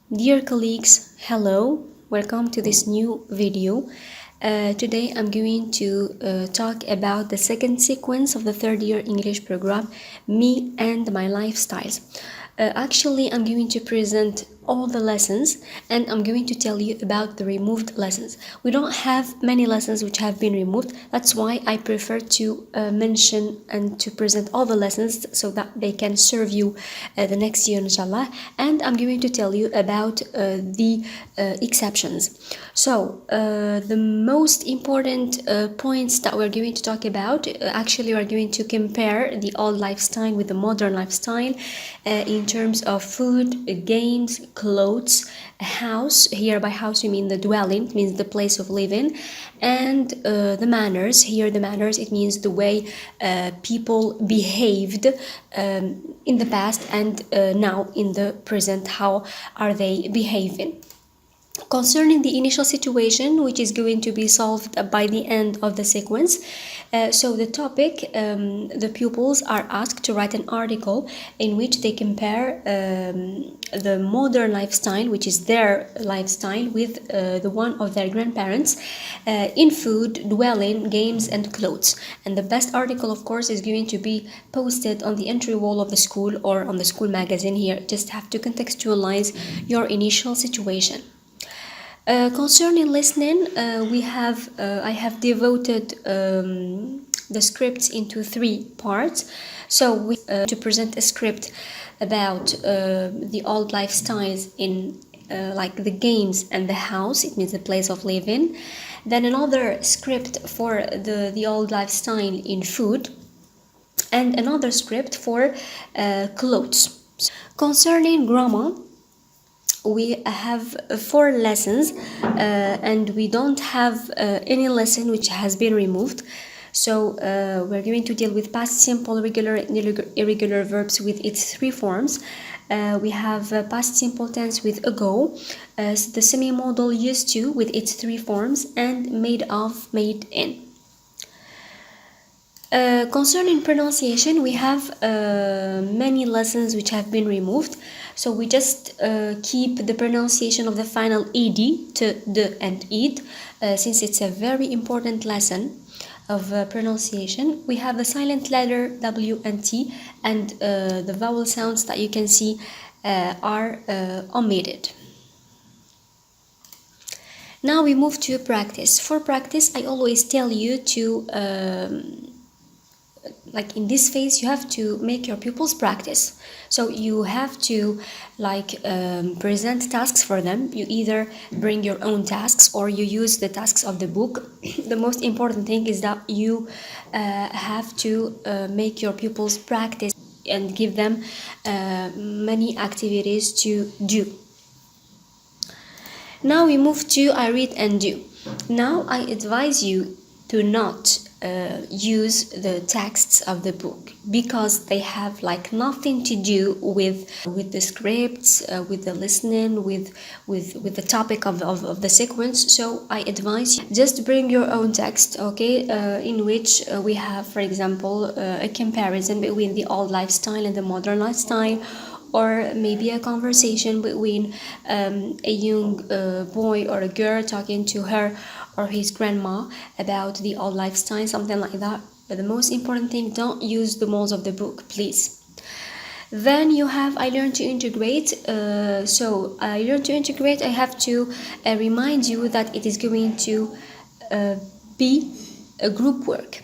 Dear colleagues, hello, welcome to this new video. Today I'm going to talk about the second sequence of the third year English program, Me and My Lifestyles. Actually, I'm going to present all the lessons and I'm going to tell you about the removed lessons. We don't have many lessons which have been removed. That's why I prefer to mention and to present all the lessons so that they can serve you the next year, inshallah. And I'm going to tell you about the exceptions. So the most important points that we're going to talk about, actually we're going to compare the old lifestyle with the modern lifestyle in terms of food, games, clothes, a house. Here by house we mean the dwelling, it means the place of living, and the manners. Here the manners, it means the way people behaved in the past and now in the present, how are they behaving. Concerning the initial situation, which is going to be solved by the end of the sequence, so the topic, the pupils are asked to write an article in which they compare the modern lifestyle, which is their lifestyle, with the one of their grandparents in food, dwelling, games and clothes. And the best article, of course, is going to be posted on the entry wall of the school or on the school magazine. Here just have to contextualize your initial situation. Concerning listening, I have devoted the scripts into three parts. So we to present a script about the old lifestyles in like the games and the house, it means the place of living. Then another script for the old lifestyle in food, and another script for clothes. Concerning grammar, we have 4 lessons and we don't have any lesson which has been removed. So we're going to deal with past simple, regular and irregular verbs with its 3 forms. We have past simple tense with ago, the semi-modal used to with its 3 forms, and made of, made in. Concerning pronunciation, we have many lessons which have been removed. So we just keep the pronunciation of the final ed to the and id, since it's a very important lesson of pronunciation. We have the silent letter w and t, and the vowel sounds that you can see are omitted. Now we move to practice. For practice, I always tell you to like in this phase you have to make your pupils practice. So you have to present tasks for them. You either bring your own tasks or you use the tasks of the book. The most important thing is that you have to make your pupils practice and give them many activities to do. Now we move to I read and do. Now I advise you to not use the texts of the book, because they have nothing to do with the scripts, with the listening, with the topic of the sequence. So I advise you just bring your own text, okay, in which we have, for example, a comparison between the old lifestyle and the modern lifestyle, or maybe a conversation between a young boy or a girl talking to her or his grandma about the old lifestyle, something like that. But the most important thing, don't use the modes of the book, please. Then you have I learn to integrate. So I learn to integrate, I have to remind you that it is going to be a group work.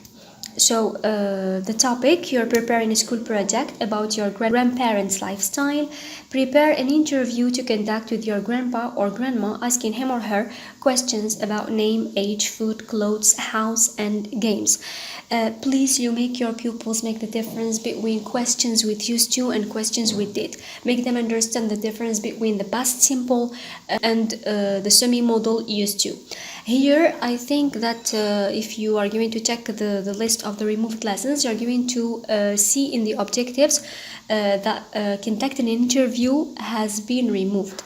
So the topic, you're preparing a school project about your grandparents' lifestyle. Prepare an interview to conduct with your grandpa or grandma, asking him or her questions about name, age, food, clothes, house and games. Please, you make your pupils make the difference between questions with used to and questions with did. Make them understand the difference between the past simple and the semi-modal used to. Here, I think that if you are going to check the list of the removed lessons, you're going to see in the objectives that conduct an interview has been removed.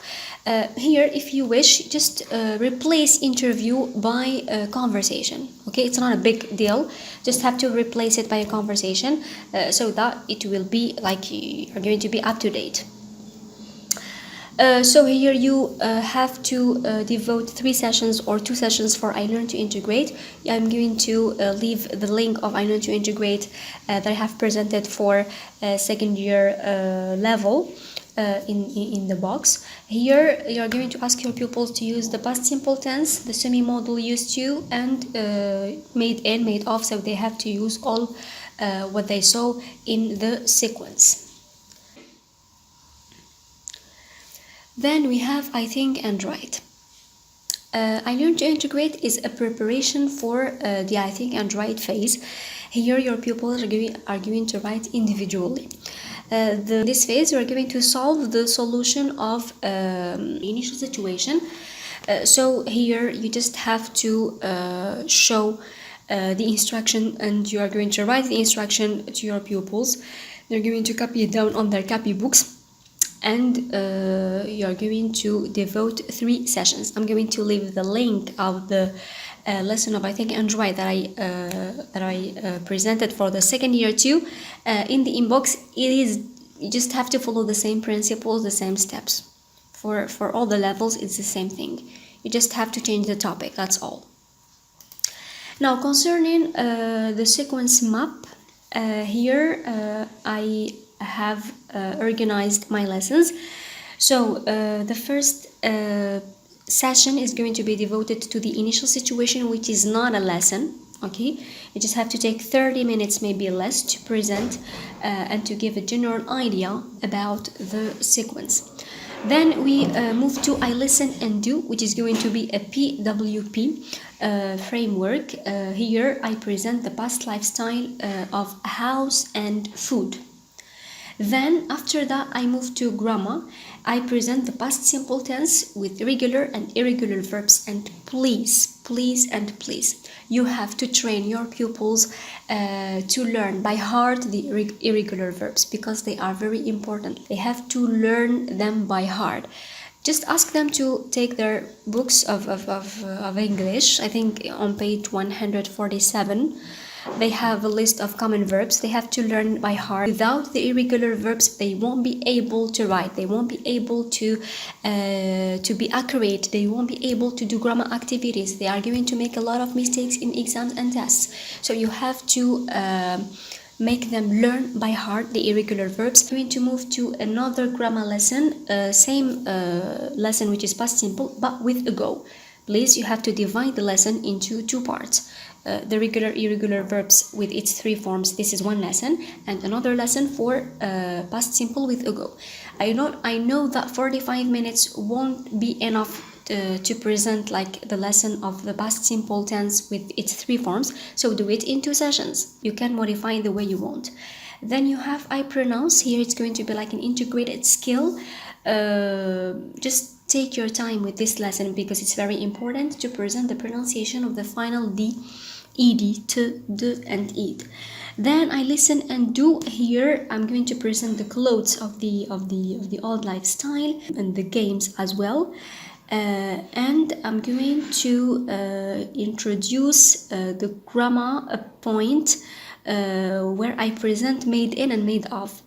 Here, if you wish, just replace interview by conversation. Okay, it's not a big deal. Just have to replace it by a conversation so that it will be you're going to be up to date. So here you have to devote 3 sessions or 2 sessions for I Learn to Integrate. I'm going to leave the link of I Learn to Integrate that I have presented for second year level in the box. Here you are going to ask your pupils to use the past simple tense, the semi-modal used to, and made in, made of, so they have to use all what they saw in the sequence. Then we have I think and write. I Learn to Integrate is a preparation for the I think and write phase. Here your pupils are going to write individually. This phase you are going to solve the solution of initial situation. So here you just have to show the instruction, and you are going to write the instruction to your pupils. They're going to copy it down on their copybooks, and you are going to devote 3 sessions. I'm going to leave the link of the lesson of I think and write that I presented for the second year too in the inbox. You just have to follow the same principles, the same steps. For all the levels, it's the same thing. You just have to change the topic, that's all. Now concerning the sequence map, here I have organized my lessons. So the first session is going to be devoted to the initial situation, which is not a lesson. Okay, you just have to take 30 minutes, maybe less, to present and to give a general idea about the sequence. Then we move to I Listen and Do, which is going to be a PWP framework. Here I present the past lifestyle of house and food. Then after that I move to grammar. I present the past simple tense with regular and irregular verbs, and please you have to train your pupils to learn by heart the irregular verbs, because they are very important. They have to learn them by heart. Just ask them to take their books of English. I think on page 147 they have a list of common verbs. They have to learn by heart. Without the irregular verbs, they won't be able to write. They won't be able to be accurate. They won't be able to do grammar activities. They are going to make a lot of mistakes in exams and tests. So you have to make them learn by heart the irregular verbs. We're going to move to another grammar lesson, same lesson, which is past simple, but with a go. Please, you have to divide the lesson into 2 parts. The regular, irregular verbs with its 3 forms. This is one lesson, and another lesson for past simple with a go. I know that 45 minutes won't be enough to present like the lesson of the past simple tense with its 3 forms, so do it in 2 sessions. You can modify the way you want. Then you have I pronounce. Here it's going to be like an integrated skill. Just take your time with this lesson, because it's very important to present the pronunciation of the final D, ed, t, d, and ed. Then I listen and do. Here I'm going to present the clothes of the old lifestyle and the games as well. And I'm going to introduce the grammar point where I present made in and made of.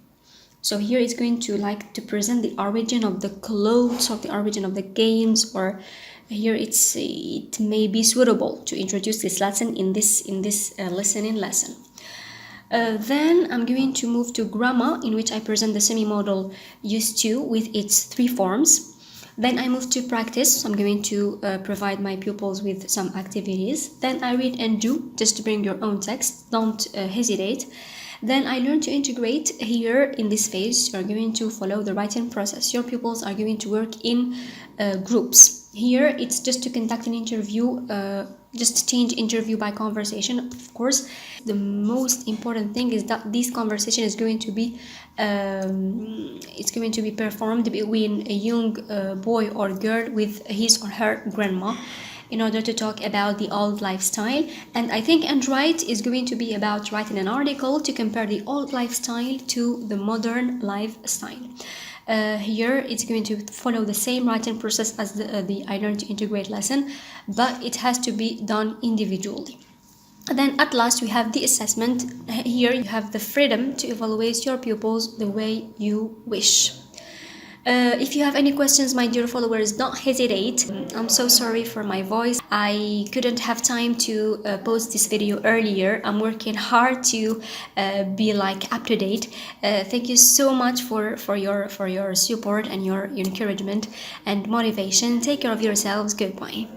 So here it's going to like to present the origin of the clothes, or the origin of the games, or here it may be suitable to introduce this lesson in this listening lesson. Then I'm going to move to grammar, in which I present the semi-modal used to with its 3 forms. Then I move to practice. I'm going to provide my pupils with some activities. Then I read and do, just to bring your own text. Don't hesitate. Then I learn to integrate. Here in this phase, you are going to follow the writing process. Your pupils are going to work in groups. Here it's just to conduct an interview, just change interview by conversation. Of course, the most important thing is that this conversation is going to be performed between a young boy or girl with his or her grandma, in order to talk about the old lifestyle. And I think and write is going to be about writing an article to compare the old lifestyle to the modern lifestyle. Here it's going to follow the same writing process as the I Learn to Integrate lesson, but it has to be done individually. And then at last we have the assessment. Here you have the freedom to evaluate your pupils the way you wish. If you have any questions, my dear followers, don't hesitate. I'm so sorry for my voice. I couldn't have time to post this video earlier. I'm working hard to be like up to date. Thank you so much for your support and your encouragement and motivation. Take care of yourselves. Goodbye.